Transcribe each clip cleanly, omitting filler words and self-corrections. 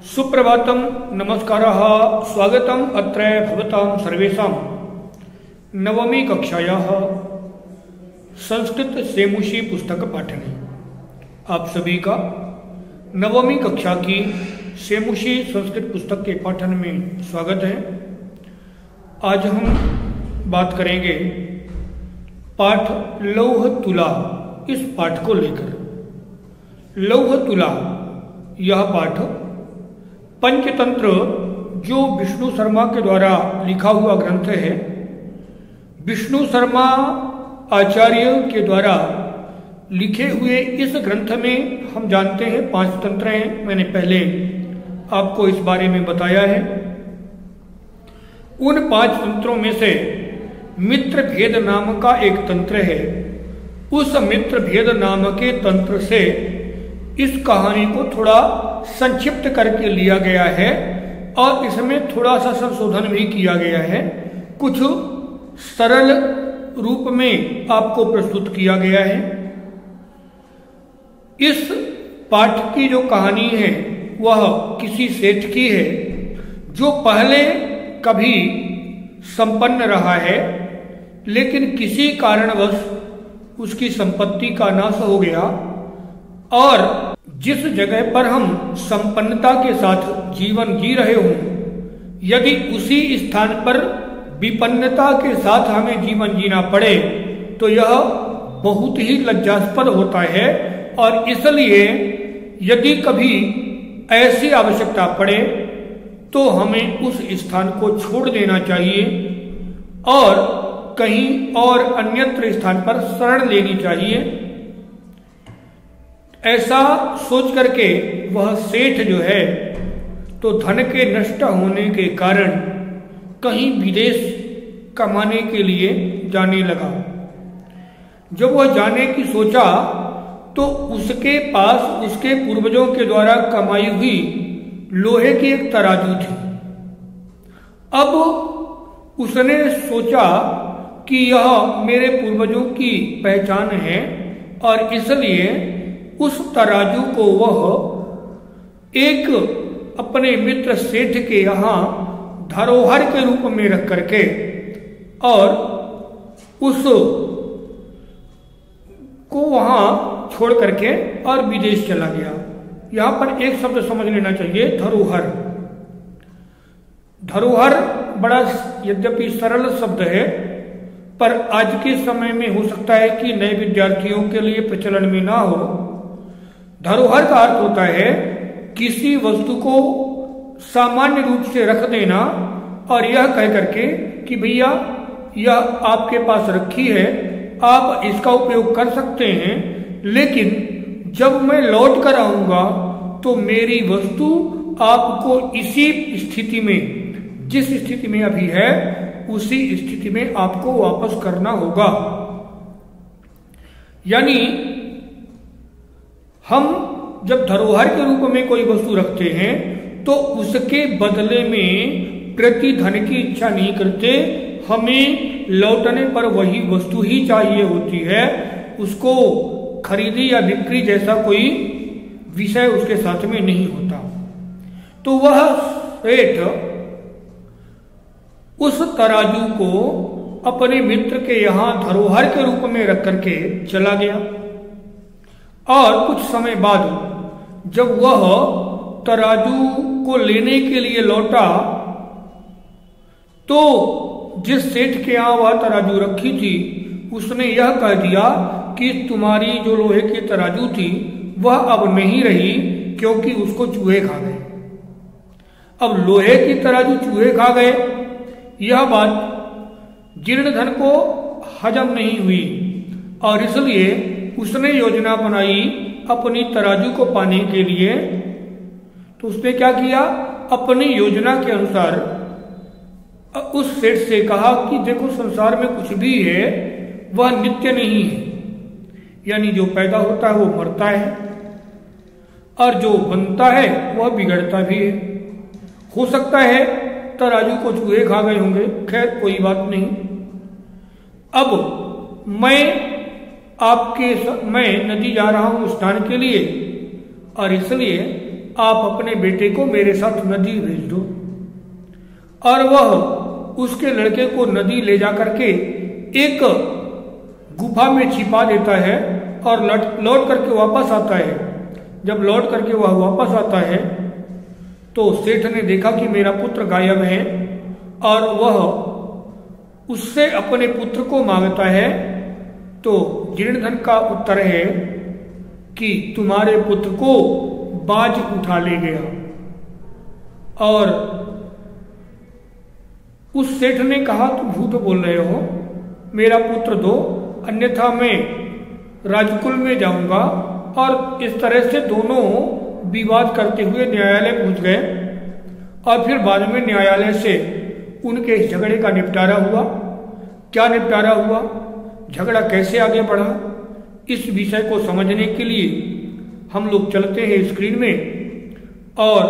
सुप्रभातम, नमस्कारः, स्वागतम अत्र भवतां सर्वेषां नवमी कक्षायाः संस्कृत सेमुषी पुस्तक पाठने। आप सभी का नवमी कक्षा की सेमुषी संस्कृत पुस्तक के पाठन में स्वागत है। आज हम बात करेंगे पाठ लौह तुला। इस पाठ को लेकर लौह तुला यह पाठ पंचतंत्र जो विष्णु शर्मा के द्वारा लिखा हुआ ग्रंथ है। विष्णु शर्मा आचार्य के द्वारा लिखे हुए इस ग्रंथ में हम जानते हैं 5 तंत्र हैं। मैंने पहले आपको इस बारे में बताया है। उन 5 तंत्रों में से मित्र भेद नाम का एक तंत्र है। उस मित्र भेद नाम के तंत्र से इस कहानी को थोड़ा संक्षिप्त करके लिया गया है और इसमें थोड़ा सा संशोधन भी किया गया है। कुछ सरल रूप में आपको प्रस्तुत किया गया है। इस पाठ की जो कहानी है वह किसी सेठ की है जो पहले कभी संपन्न रहा है, लेकिन किसी कारणवश उसकी संपत्ति का नाश हो गया और जिस जगह पर हम संपन्नता के साथ जीवन जी रहे हों, यदि उसी स्थान पर विपन्नता के साथ हमें जीवन जीना पड़े तो यह बहुत ही लज्जास्पद होता है। और इसलिए यदि कभी ऐसी आवश्यकता पड़े तो हमें उस स्थान को छोड़ देना चाहिए और कहीं और अन्यत्र स्थान पर शरण लेनी चाहिए। ऐसा सोच करके वह सेठ जो है तो धन के नष्ट होने के कारण कहीं विदेश कमाने के लिए जाने लगा। जब वह जाने की सोचा तो उसके पास उसके पूर्वजों के द्वारा कमाई हुई लोहे की एक तराजू थी। अब उसने सोचा कि यह मेरे पूर्वजों की पहचान है और इसलिए उस तराजू को वह एक अपने मित्र सेठ के यहाँ धरोहर के रूप में रख करके और उस को वहां छोड़ करके और विदेश चला गया। यहां पर एक शब्द समझ लेना चाहिए, धरोहर। धरोहर बड़ा यद्यपि सरल शब्द है, पर आज के समय में हो सकता है कि नए विद्यार्थियों के लिए प्रचलन में ना हो। धरोहर का अर्थ होता है किसी वस्तु को सामान्य रूप से रख देना और यह कह करके कि भैया यह आपके पास रखी है, आप इसका उपयोग कर सकते हैं, लेकिन जब मैं लौट कर आऊंगा तो मेरी वस्तु आपको इसी स्थिति में, जिस स्थिति में अभी है उसी स्थिति में आपको वापस करना होगा। यानी हम जब धरोहर के रूप में कोई वस्तु रखते हैं तो उसके बदले में प्रतिधन की इच्छा नहीं करते, हमें लौटने पर वही वस्तु ही चाहिए होती है। उसको खरीदी या बिक्री जैसा कोई विषय उसके साथ में नहीं होता। तो वह सेठ उस तराजू को अपने मित्र के यहां धरोहर के रूप में रख करके चला गया और कुछ समय बाद जब वह तराजू को लेने के लिए लौटा तो जिस सेठ के यहां वह तराजू रखी थी उसने यह कह दिया कि तुम्हारी जो लोहे की तराजू थी वह अब नहीं रही क्योंकि उसको चूहे खा गए। अब लोहे की तराजू चूहे खा गए, यह बात जीर्ण धन को हजम नहीं हुई और इसलिए उसने योजना बनाई अपनी तराजू को पाने के लिए। तो उसने क्या किया, अपनी योजना के अनुसार उस सेठ से कहा कि देखो संसार में कुछ भी है वह नित्य नहीं है, यानी जो पैदा होता है वो मरता है और जो बनता है वह बिगड़ता भी है। हो सकता है तराजू को चूहे खा गए होंगे, खैर कोई बात नहीं। अब मैं नदी जा रहा हूं स्नान के लिए और इसलिए आप अपने बेटे को मेरे साथ नदी भेज दो। और वह उसके लड़के को नदी ले जा करके एक गुफा में छिपा देता है और लौट करके वापस आता है। जब लौट करके वह वापस आता है तो सेठ ने देखा कि मेरा पुत्र गायब है और वह उससे अपने पुत्र को मांगता है। तो जीर्णधन का उत्तर है कि तुम्हारे पुत्र को बाज उठा ले गया। और उस सेठ ने कहा तुम झूठ बोल रहे हो, मेरा पुत्र दो, अन्यथा मैं राजकुल में जाऊंगा। और इस तरह से दोनों विवाद करते हुए न्यायालय पहुंच गए और फिर बाद में न्यायालय से उनके इस झगड़े का निपटारा हुआ। क्या निपटारा हुआ, झगड़ा कैसे आगे बढ़ा, इस विषय को समझने के लिए हम लोग चलते हैं स्क्रीन में और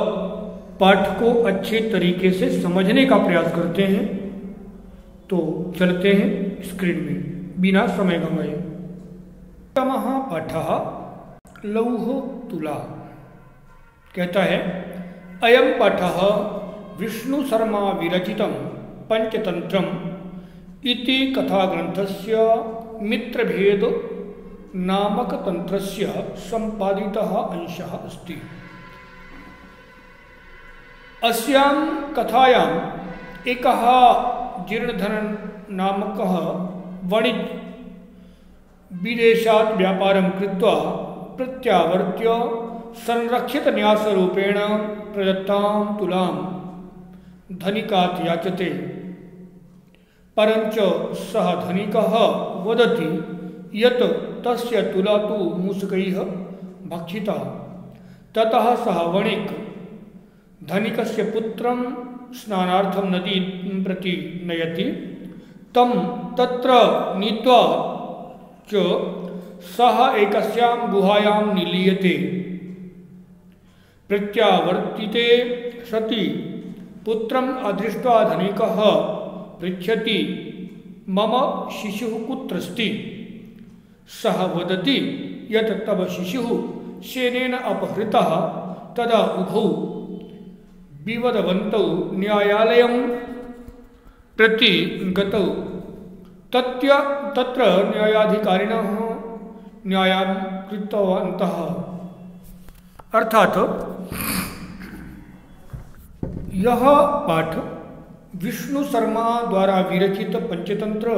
पाठ को अच्छे तरीके से समझने का प्रयास करते हैं। तो चलते हैं स्क्रीन में बिना समय गंवाए। पाठः लौह तुला कहता है, अयम पाठः विष्णु शर्मा विरचितम पंचतंत्रम इति कथा ग्रंथस्य मित्रभेद नामक तंत्रस्य संपादितः अंशः अस्ति। अस्यां कथायां एकः जीर्णधन नामकः वणिज् विदेशात् व्यापारं कृत्वा प्रत्यावर्त्य संरक्षित न्यासरूपेण प्रदत्तां तुलां धनिकात् याचते। परंच सः धनिकः वदति यत् तस्य तुला तु मूषकैः भक्षिता। ततः सः वणिक् धनिकस्य पुत्रं स्नानार्थं नदीं प्रति नयति। तं तत्र नीत्वा च सः एकस्यां गुहायां निलीयते। प्रत्यावर्तिते सति पुत्रम् अदृष्ट्वा धनिकः पृच्छति मम शिशुः कुत्रस्ति। सः वदति यत् तव शिशुः शेनेन अपहृतः। तदा उभौ विवदवन्तौ न्यायालयं प्रति गतौ। तत्र न्यायाधिकारिणः न्यायं कृतवन्तः। अर्थात यह पाठ विष्णु शर्मा द्वारा विरचित पंचतंत्र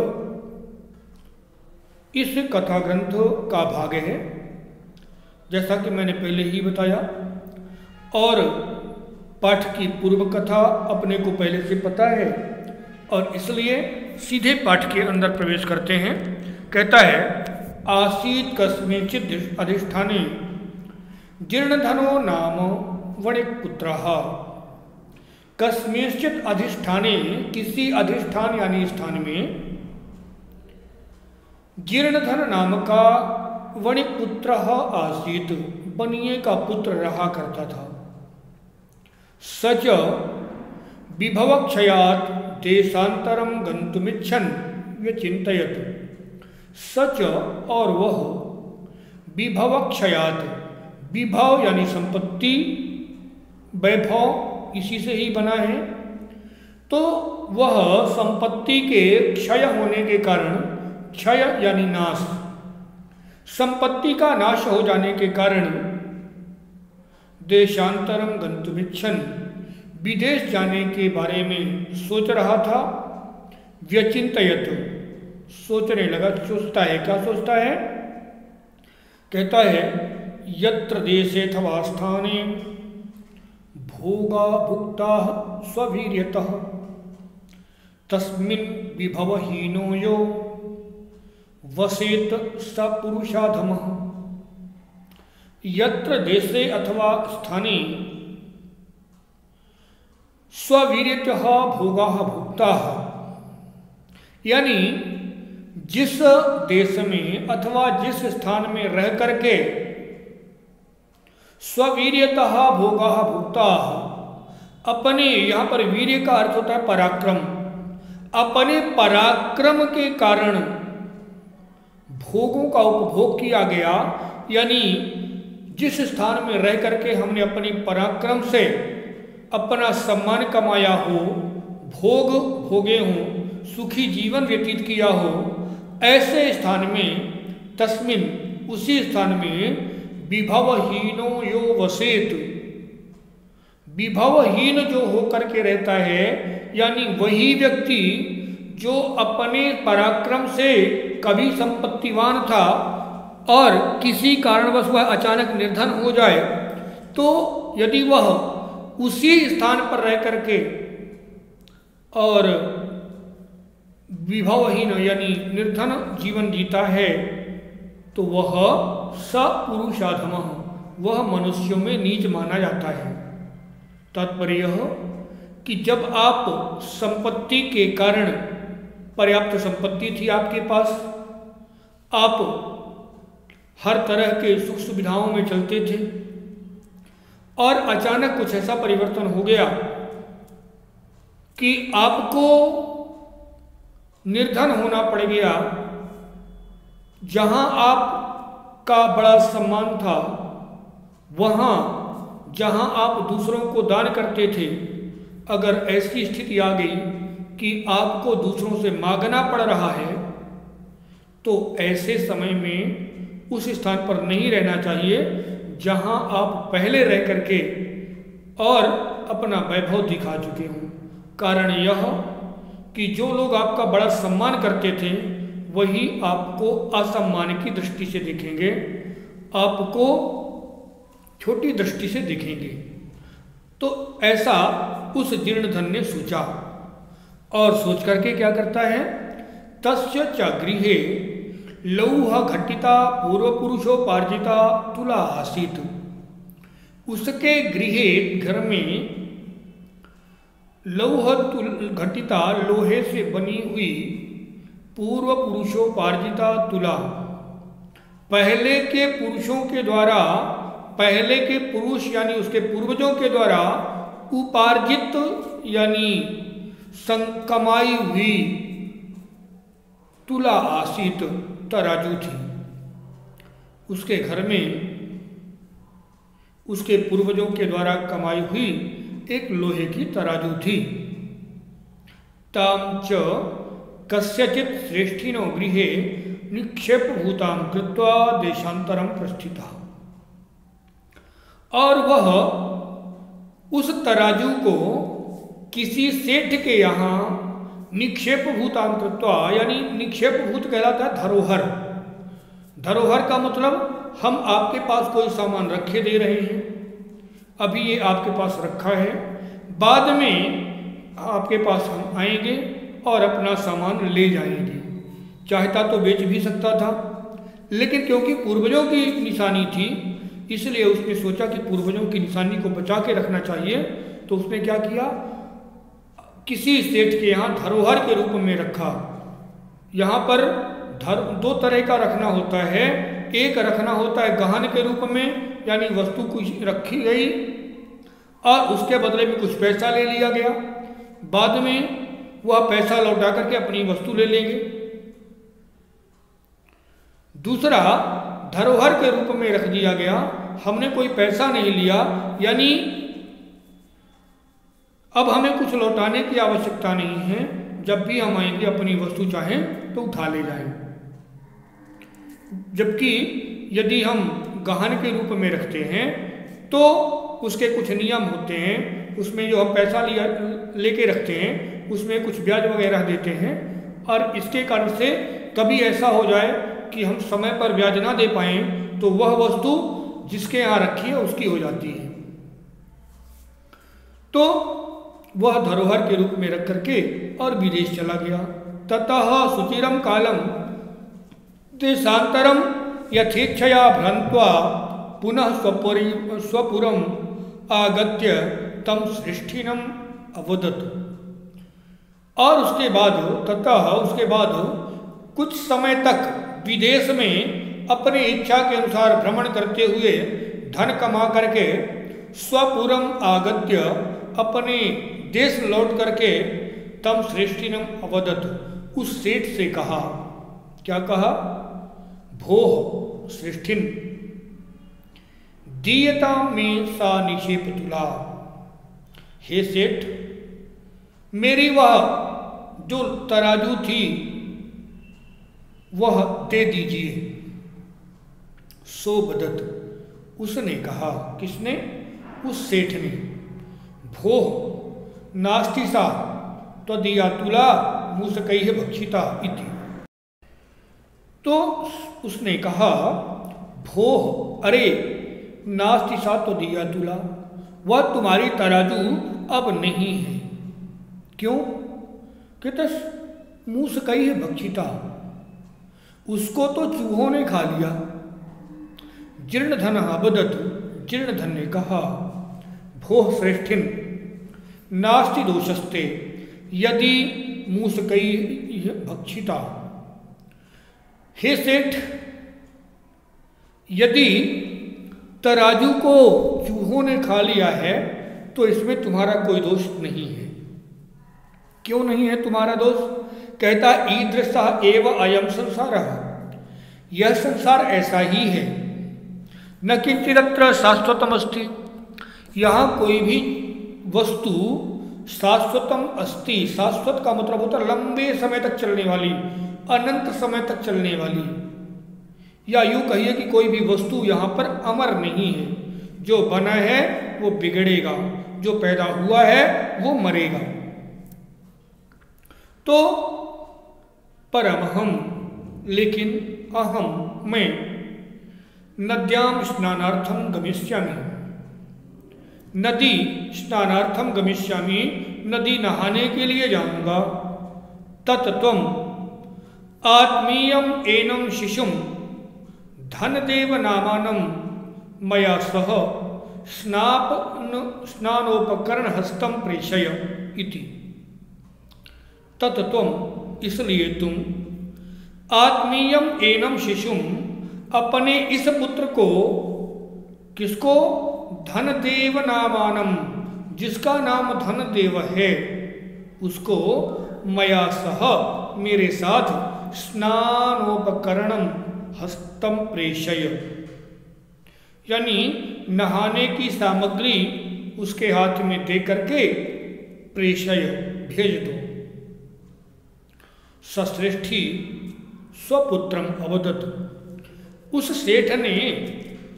इस कथा ग्रंथ का भाग है, जैसा कि मैंने पहले ही बताया। और पाठ की पूर्व कथा अपने को पहले से पता है और इसलिए सीधे पाठ के अंदर प्रवेश करते हैं। कहता है, आसीत् कस्मिंश्चित् अधिष्ठाने जीर्णधनो नाम वणिक्पुत्रः। कस्मिंश्चित् अधिष्ठाने, किसी अधिष्ठान यानी स्थान में, जीर्णधन नाम का वणिक्पुत्रः आसीत्, बनिए का पुत्र रहा करता था। सच विभवक्षयात् देशांतरं गन्तुमिच्छन् व्यचिन्तयत्। सच और वह विभवक्षयात्, विभव यानी संपत्ति, वैभव इसी से ही बना है। तो वह संपत्ति के क्षय होने के कारण, क्षय यानी नाश, संपत्ति का नाश हो जाने के कारण देशांतरम गंतुमिच्छन्, विदेश जाने के बारे में सोच रहा था। व्यचिंतयत, सोचने लगा, सोचता है। क्या सोचता है? कहता है, यत्र देशेऽथवा स्थाने भोगा भुक्ता स्ववीर्यतः तस्मिन् विभवहीनो यो वसेत स पुरुषाधमः। यत्र देशे अथवा स्थाने स्ववीर्यतः भोगाः भुक्ताः, यानी जिस देश में अथवा जिस स्थान में रह करके स्ववीर्यतः भोगाः भुक्ताः, अपने, यहाँ पर वीर्य का अर्थ होता है पराक्रम, अपने पराक्रम के कारण भोगों का उपभोग किया गया। यानी जिस स्थान में रह करके हमने अपनी पराक्रम से अपना सम्मान कमाया हो, भोग भोगे हों, सुखी जीवन व्यतीत किया हो, ऐसे स्थान में तस्मिन उसी स्थान में विभवहीनो यो वसेत, विभवहीन जो होकर के रहता है, यानी वही व्यक्ति जो अपने पराक्रम से कभी संपत्तिवान था और किसी कारणवश वह अचानक निर्धन हो जाए, तो यदि वह उसी स्थान पर रह करके और विभवहीन यानी निर्धन जीवन जीता है, तो वह सपुरुषाधमः, वह मनुष्यों में नीच माना जाता है। तात्पर्य यह कि जब आप संपत्ति के कारण, पर्याप्त संपत्ति थी आपके पास, आप हर तरह के सुख सुविधाओं में चलते थे और अचानक कुछ ऐसा परिवर्तन हो गया कि आपको निर्धन होना पड़ गया। जहां आपका बड़ा सम्मान था, वहां जहां आप दूसरों को दान करते थे, अगर ऐसी स्थिति आ गई कि आपको दूसरों से मांगना पड़ रहा है, तो ऐसे समय में उस स्थान पर नहीं रहना चाहिए जहां आप पहले रह करके और अपना वैभव दिखा चुके हों। कारण यह कि जो लोग आपका बड़ा सम्मान करते थे, वही आपको असम्मान की दृष्टि से देखेंगे, आपको छोटी दृष्टि से देखेंगे। तो ऐसा उस जीर्ण धन ने सोचा और सोच करके क्या करता है, तस्य च गृहे लौह घटिता पूर्व पुरुषोपार्जिता तुला आसीत। उसके गृहे, घर में लौह घटिता, लोहे से बनी हुई पूर्व पुरुषोपार्जिता तुला, पहले के पुरुषों के द्वारा, पहले के पुरुष यानी उसके पूर्वजों के द्वारा उपार्जित यानी कमाई हुई तुला आसीत, तराजू थी। उसके घर में उसके पूर्वजों के द्वारा कमाई हुई एक लोहे की तराजू थी। ताम च कस्यचित श्रेष्ठिनो गृहे निक्षेप भूतां कृत्वा देशांतरम प्रस्थिता। और वह उस तराजू को किसी सेठ के यहाँ निक्षेप भूतां कृत्वा, यानी निक्षेप भूत कहलाता है धरोहर। धरोहर का मतलब हम आपके पास कोई सामान रखे दे रहे हैं, अभी ये आपके पास रखा है, बाद में आपके पास हम आएंगे और अपना सामान ले जाएंगे। चाहता तो बेच भी सकता था, लेकिन क्योंकि पूर्वजों की निशानी थी, इसलिए उसने सोचा कि पूर्वजों की निशानी को बचा के रखना चाहिए। तो उसने क्या किया, किसी सेठ के यहाँ धरोहर के रूप में रखा। यहाँ पर दो तरह का रखना होता है। एक रखना होता है गहन के रूप में, यानी वस्तु कुछ रखी गई और उसके बदले में कुछ पैसा ले लिया गया, बाद में वह पैसा लौटा करके अपनी वस्तु ले लेंगे। दूसरा धरोहर के रूप में रख दिया गया, हमने कोई पैसा नहीं लिया, यानी अब हमें कुछ लौटाने की आवश्यकता नहीं है, जब भी हम आएंगे अपनी वस्तु चाहें तो उठा ले जाएं। जबकि यदि हम गहन के रूप में रखते हैं तो उसके कुछ नियम होते हैं, उसमें जो हम पैसा लेके रखते हैं उसमें कुछ ब्याज वगैरह देते हैं, और इसके कारण से कभी ऐसा हो जाए कि हम समय पर ब्याज ना दे पाएं तो वह वस्तु जिसके यहाँ रखी है उसकी हो जाती है। तो वह धरोहर के रूप में रख करके और विदेश चला गया। ततः सुचिरम कालम देशांतरम यथेच्छया भ्रंत्वा पुनः स्वपुरम आगत्य तम श्रेष्ठिनम अवदत। और उसके बाद उसके बाद कुछ समय तक विदेश में अपनी इच्छा के अनुसार भ्रमण करते हुए धन कमा करके स्वपुरम आगत्य, अपने देश लौट करके तम श्रेष्ठिनम अवदत, उस सेठ से कहा। क्या कहा? भोह श्रेष्ठिन, दीयता में सा निक्षेप तुला। हे सेठ, मेरी वह जो तराजू थी वह दे दीजिए। सो बदत, उसने कहा। किसने? उस सेठ ने। भोः नास्ति सा त्वदीया तुला मूषकैः भक्षिता इति। तो उसने कहा, भोः, अरे, नास्ति सा त्वदीया तुला, वह तुम्हारी तराजू अब नहीं है। क्यों? कहते मूषकैः भक्षिता, उसको तो चूहों ने खा लिया। जीर्णधन अबदत, जीर्णधन ने कहा, भोः श्रेष्ठिन, नास्ति दोषस्ते यदि मूषकैः भक्षिता। हे सेठ, यदि तराजू को चूहों ने खा लिया है तो इसमें तुम्हारा कोई दोष नहीं है। क्यों नहीं है तुम्हारा दोष? कहता, ईदृशा एव अयम संसारः, यह संसार ऐसा ही है। न किंचिदत्र शाश्वतम अस्ति, यहाँ कोई भी वस्तु शाश्वतम अस्ति। शाश्वत का मतलब होता है लंबे समय तक चलने वाली, अनंत समय तक चलने वाली। या यूं कहिए कि कोई भी वस्तु यहाँ पर अमर नहीं है। जो बना है वो बिगड़ेगा, जो पैदा हुआ है वो मरेगा। तो परमहम, लेकिन अहम, मैं, नद्याम स्नानार्थम गमिष्यामि, नदी स्नानार्थम गमिष्यामि, नदी नहाने के लिए जाऊंगा। तत्त्वम आत्मीयम एनम शिशुम धनदेव नामानम मया सह स्नानोपकरण हस्तम प्रेषय इति। तत्त्वम, इसलिए तुम, आत्मीयम एनम शिशुम, अपने इस पुत्र को, किसको? धनदेव नामानम, जिसका नाम धनदेव है, उसको मया सह, मेरे साथ, स्नानोपकरणम हस्तम प्रेषय, यानी नहाने की सामग्री उसके हाथ में दे करके प्रेषय, भेज दो। सश्रेष्ठी स्वपुत्रम अवदत, उस सेठ ने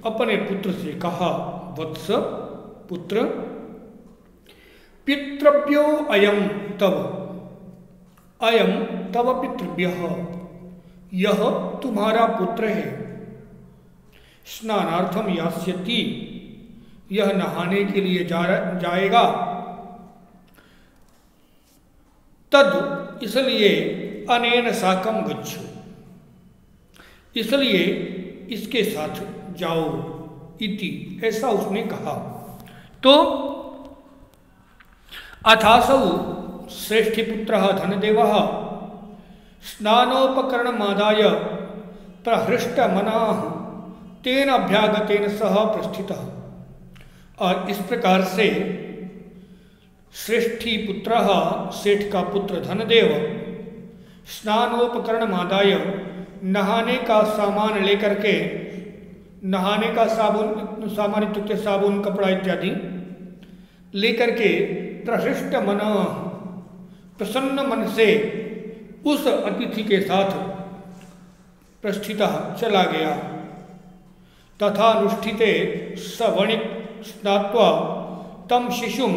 अपने पुत्र से कहा, वत्स, पुत्र, पितृभ्यो अयम तव, अयम तव पितृभ्यः, यह तुम्हारा पुत्र है। स्नानार्थम यास्यति, यह नहाने के लिए जाएगा। तद, इसलिए, अनेन साकम गच्छु, इसलिए इसके साथ जाओ। इति, ऐसा उसने कहा। तो अथासौ श्रेष्ठीपुत्रः धनदेवः स्नानोपकरणमादाय प्रहृष्टमनः तेन अभ्यागतेन सह प्रस्थितः। और इस प्रकार से श्रेष्ठी पुत्र, सेठ का पुत्र धनदेव, स्नानोपकरणमादाय, नहाने का सामान लेकर के, नहाने का सामान इत्युक्ते साबुन, कपड़ा इत्यादि लेकर के, प्रहृष्ट मन, प्रसन्न मन से उस अतिथि के साथ प्रस्थितः, चला गया। तथा अनुष्ठिते सवणिक स्नात्वा तम शिशुम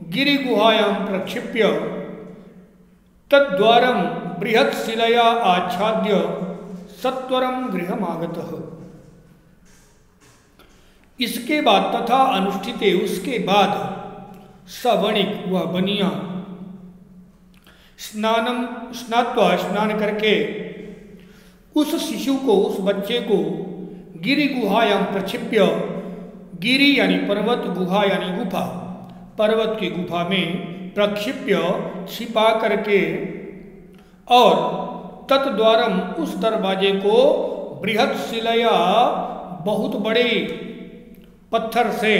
गिरिगुहायां प्रक्षिप्य तद्वारम बृहत् शिलया आच्छाद्य सत्वरम गृहमागतः। इसके बाद, तथा अनुष्ठिते, उसके बाद, सवणिक, वह बनिया, स्नात्वा, स्नान करके, उस शिशु को, उस बच्चे को, गिरि गुहायाम प्रक्षिप्य, गिरि यानी पर्वत, गुहा यानी गुफा, पर्वत की गुफा में प्रक्षिप्य, छिपा करके, और तत्द्वारम, उस दरवाजे को, बृहत् शिलया, बहुत बड़े पत्थर से,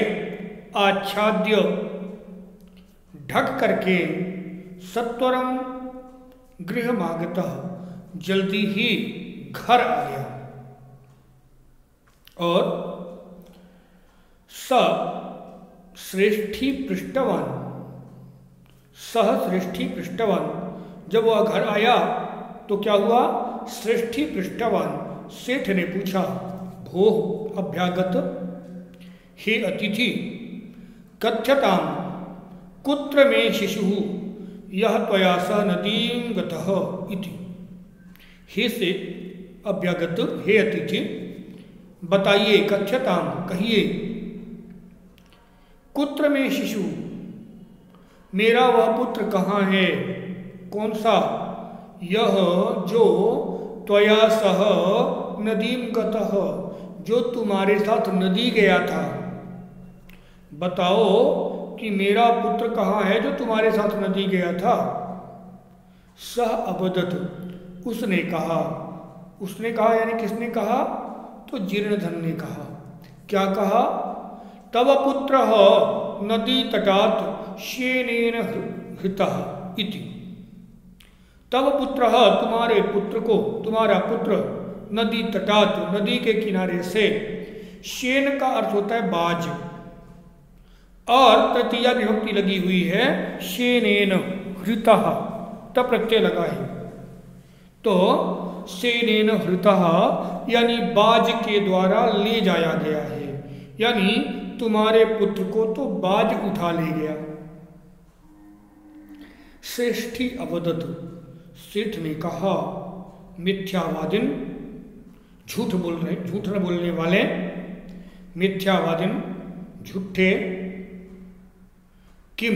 आच्छाद्य, ढक करके, सत्वरम गृहमागतः, जल्दी ही घर आ गया। और स श्रेष्ठी पृष्ठवान, सह श्रेष्ठी पृष्ठवान, जब वह घर आया तो क्या हुआ? श्रेष्ठी पृष्ठवान, सेठ ने पूछा, भो अभ्यागत, हे अतिथि, कथ्यताम कुत्र में शिशु यह त्वया सह नदीं गतः इति। हे से अभ्यागत, हे अतिथि, बताइए, कथ्यताम, कहिए, कुत्र में शिशु, मेरा वह पुत्र कहाँ है? कौन सा? यह जो त्वया सह नदीं गतः, जो तुम्हारे साथ नदी गया था। बताओ कि मेरा पुत्र कहाँ है जो तुम्हारे साथ नदी गया था? सह अवदत, उसने कहा। उसने कहा यानी किसने कहा? तो जीर्णधन ने कहा। क्या कहा? तव पुत्रः नदी तटात् श्येनेन हृतः इति। तव पुत्रः, तुम्हारे पुत्र को, तुम्हारा पुत्र, नदी तटात्, नदी के किनारे से, श्येन का अर्थ होता है बाज, और तृतीया विभक्ति लगी हुई है, श्येनेन हृतः, तब प्रत्यय लगा है, तो श्येनेन हृतः यानी बाज के द्वारा ले जाया गया है, यानी तुम्हारे पुत्र को तो बाज उठा ले गया। श्रेष्ठी अवदत, सेठ ने कहा, मिथ्यावादिन, झूठ न बोलने वाले, मिथ्यावादिन, झूठे, किम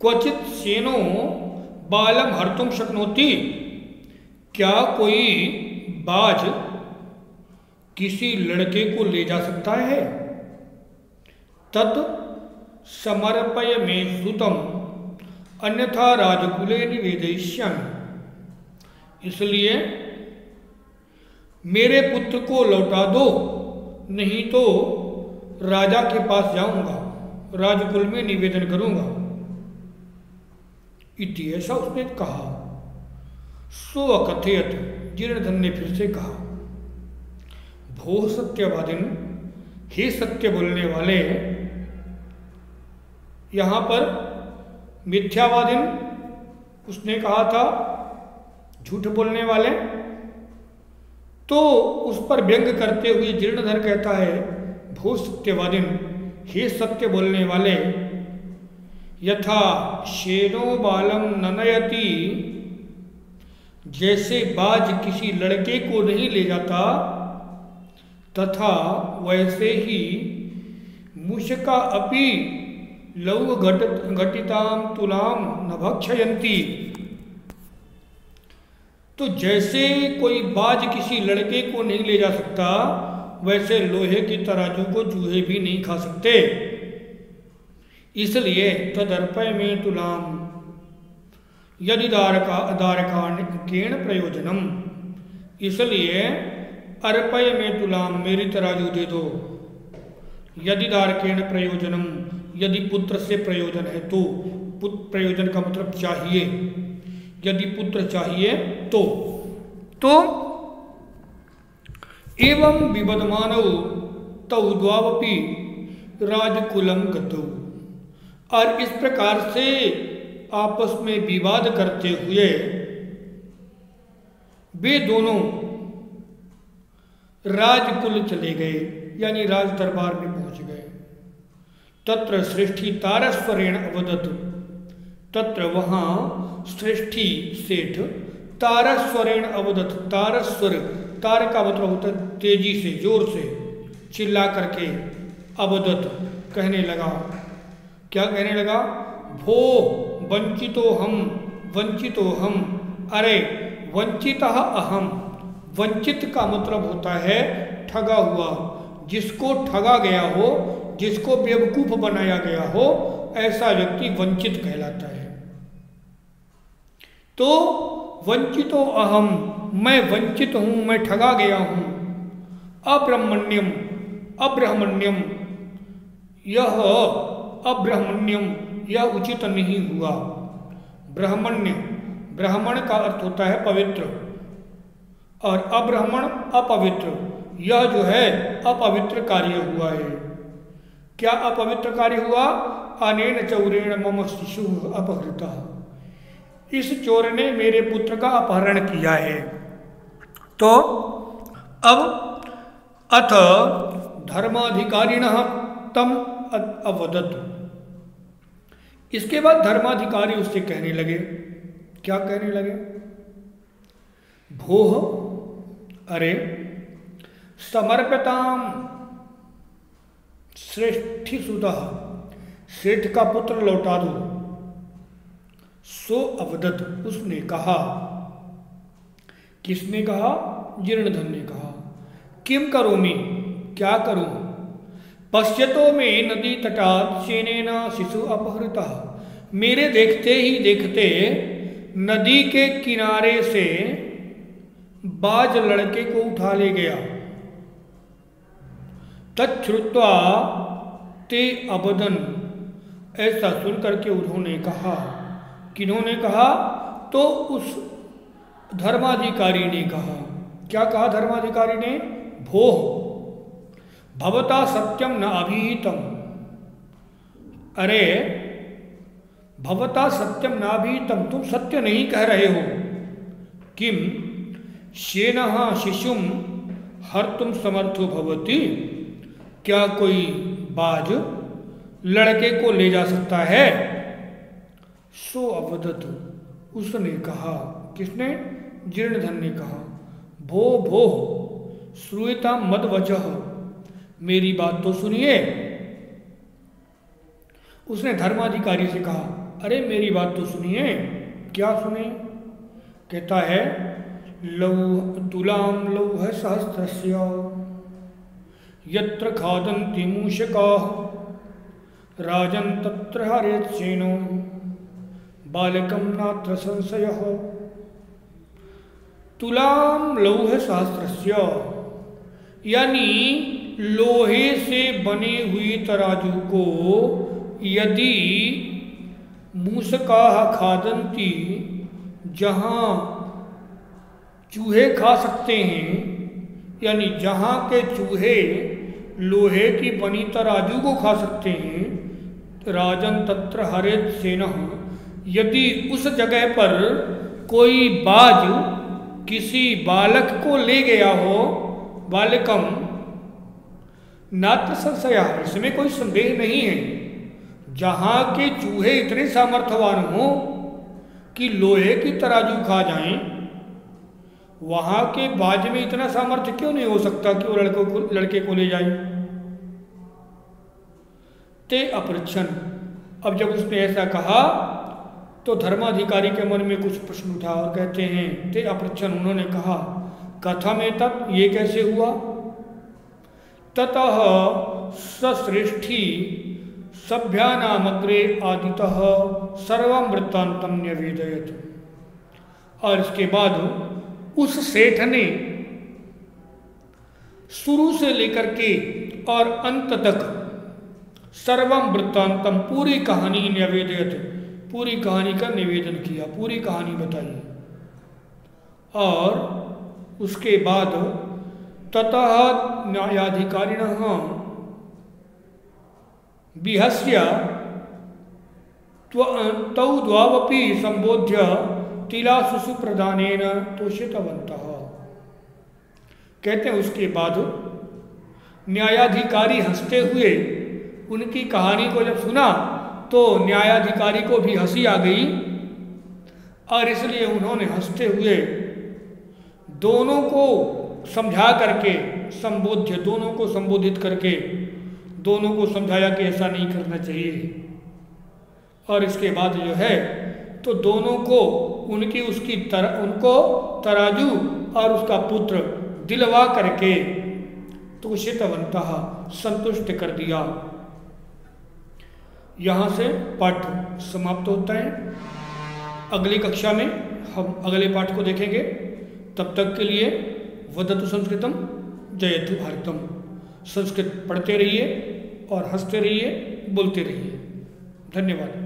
क्वचित सेनो बालम हर्तुम शक्नोति, क्या कोई बाज किसी लड़के को ले जा सकता है? तत् समर्पय मे सुतम अन्यथा राजकुले निवेदयिष्यामि, इसलिए मेरे पुत्र को लौटा दो, नहीं तो राजा के पास जाऊंगा, राजकुल में निवेदन करूंगा। इति, ऐसा उसने कहा। सो अकथयत, जीर्णधन ने फिर से कहा, भो सत्यवादिन, हे सत्य बोलने वाले। यहां पर मिथ्यावादिन उसने कहा था, झूठ बोलने वाले, तो उस पर व्यंग करते हुए जीर्णधर कहता है, भो सत्यवादिन, हे सत्य बोलने वाले, यथा शेनो बालम ननयति, जैसे बाज किसी लड़के को नहीं ले जाता, तथा वैसे ही मूषका अपि लौ घटिताम तुलाम न भक्षयन्ति, तो जैसे कोई बाज किसी लड़के को नहीं ले जा सकता, वैसे लोहे की तराजू को चूहे भी नहीं खा सकते। इसलिए तदर्पय में तुलाम यदि दारकाण प्रयोजनम, इसलिए अर्पय में तुलाम, मेरी तराजू दे दो, यदि दारकेण प्रयोजनम, यदि पुत्र से प्रयोजन है तो, प्रयोजन का मतलब चाहिए, यदि पुत्र चाहिए तो एवं विबदमानौ तौ द्वावपि राजकुलम गतौ, और इस प्रकार से आपस में विवाद करते हुए वे दोनों राजकुल चले गए, यानी राज दरबार में पहुंच गए। तत्र श्रेष्ठी तारस्वरेण अवदत, तत्र वहां श्रेष्ठी सेठ तारस्वरेण अवदत, तारस्वर, तार का मतलब होता है तेजी से, जोर से, चिल्ला करके, अवदत कहने लगा। क्या कहने लगा? भो वंचितो हम, वंचितो हम, अरे वंचितः अहम, वंचित का मतलब होता है ठगा हुआ, जिसको ठगा गया हो, जिसको बेवकूफ बनाया गया हो, ऐसा व्यक्ति वंचित कहलाता है। तो वंचितो अहम, मैं वंचित हूं, मैं ठगा गया हूं। अब्रह्मण्यम, अब्रह्मण्यम, यह अब्रह्मण्यम, यह उचित नहीं हुआ। ब्राह्मण्य, ब्राह्मण का अर्थ होता है पवित्र, और अब्राह्मण अपवित्र, यह जो है अपवित्र कार्य हुआ है। क्या अपवित्र कार्य हुआ? अनेन चौरेण मम शिशु अपहृता, इस चोर ने मेरे पुत्र का अपहरण किया है। तो अब अथ धर्माधिकारिणः तम अवदत्, इसके बाद धर्माधिकारी उससे कहने लगे, क्या कहने लगे? भोः, अरे समर्प्यताम श्रेष्ठीसुतः, सेठ का पुत्र लौटा दो। सो अवदत्, उसने कहा। किसने कहा? जीर्णधन ने कहा। किम करोमि, क्या करूं? पश्यतो में नदी तटात् शेनेन शिशु अपहृतः, मेरे देखते ही देखते नदी के किनारे से बाज लड़के को उठा ले गया। तच्छ्रुत्वा ते अबदन, ऐसा सुन करके उन्होंने कहा। किन्होंने कहा? तो उस धर्माधिकारी ने कहा। क्या कहा धर्माधिकारी ने? भोः भवता सत्यम न अभिहितम, अरे भवता सत्यम न अभिहितम, तुम सत्य नहीं कह रहे हो। किम शेनः शिशुम हर्तुम समर्थो भवति, क्या कोई बाज लड़के को ले जा सकता है? सो अवदत्, उसने कहा। किसने? जीर्णधन ने कहा। भो भो श्रूयतां मद वचः, मेरी बात तो सुनिए। उसने धर्माधिकारी से कहा, अरे मेरी बात तो सुनिए। क्या सुने? कहता है, तुलाम लौह सहस्रस्य यत्र खादन्ति मूषकाः राजन् तत्र हरेत् सेनो बालकं नात्र संशयः। तुलाम लौह सहस्रस्य, यानी लोहे से बनी हुई तराजू को यदि मूषकाः खादन्ति, जहाँ चूहे खा सकते हैं, यानी जहाँ के चूहे लोहे की बनी तराजू को खा सकते हैं, राजन तत्र हरेत सेनः, यदि उस जगह पर कोई बाज किसी बालक को ले गया हो, बालकम नात्र संशय, इसमें कोई संदेह नहीं है। जहाँ के चूहे इतने सामर्थ्यवान हो कि लोहे की तराजू खा जाएं, वहाँ के बाज में इतना सामर्थ्य क्यों नहीं हो सकता कि वो लड़के को ले जाए? ते अपृच्छन्, अब जब उसने ऐसा कहा तो धर्माधिकारी के मन में कुछ प्रश्न उठा और कहते हैं, ते अपृच्छन्, उन्होंने कहा, कथमेतत्, ये कैसे हुआ? ततः सश्रेष्ठी सभ्यानामग्रे आदितः सर्वं वृत्तान्तं न्यवेदयत्, और इसके बाद उस सेठ ने शुरू से लेकर के और अंत तक सर्वम वृत्तांतम, पूरी कहानी न्यवेदयत, पूरी कहानी का निवेदन किया, पूरी कहानी बताई। और उसके बाद ततः न्यायाधिकारिणः विहस्य तौ द्वावपि संबोध्य तिलासुसु प्रदानेन तोषितवन्तः। कहते हैं उसके बाद न्यायाधिकारी हंसते हुए उनकी कहानी को जब सुना तो न्यायाधिकारी को भी हंसी आ गई, और इसलिए उन्होंने हंसते हुए दोनों को समझा करके, संबोध्य, दोनों को संबोधित करके दोनों को समझाया कि ऐसा नहीं करना चाहिए। और इसके बाद जो है तो दोनों को उनकी उनको तराजू और उसका पुत्र दिलवा करके तोषितवन्तः, संतुष्ट कर दिया। यहाँ से पाठ समाप्त होता है। अगली कक्षा में हम अगले पाठ को देखेंगे। तब तक के लिए वदतु संस्कृतम जयतु भारतम। संस्कृत पढ़ते रहिए और हंसते रहिए, बोलते रहिए। धन्यवाद।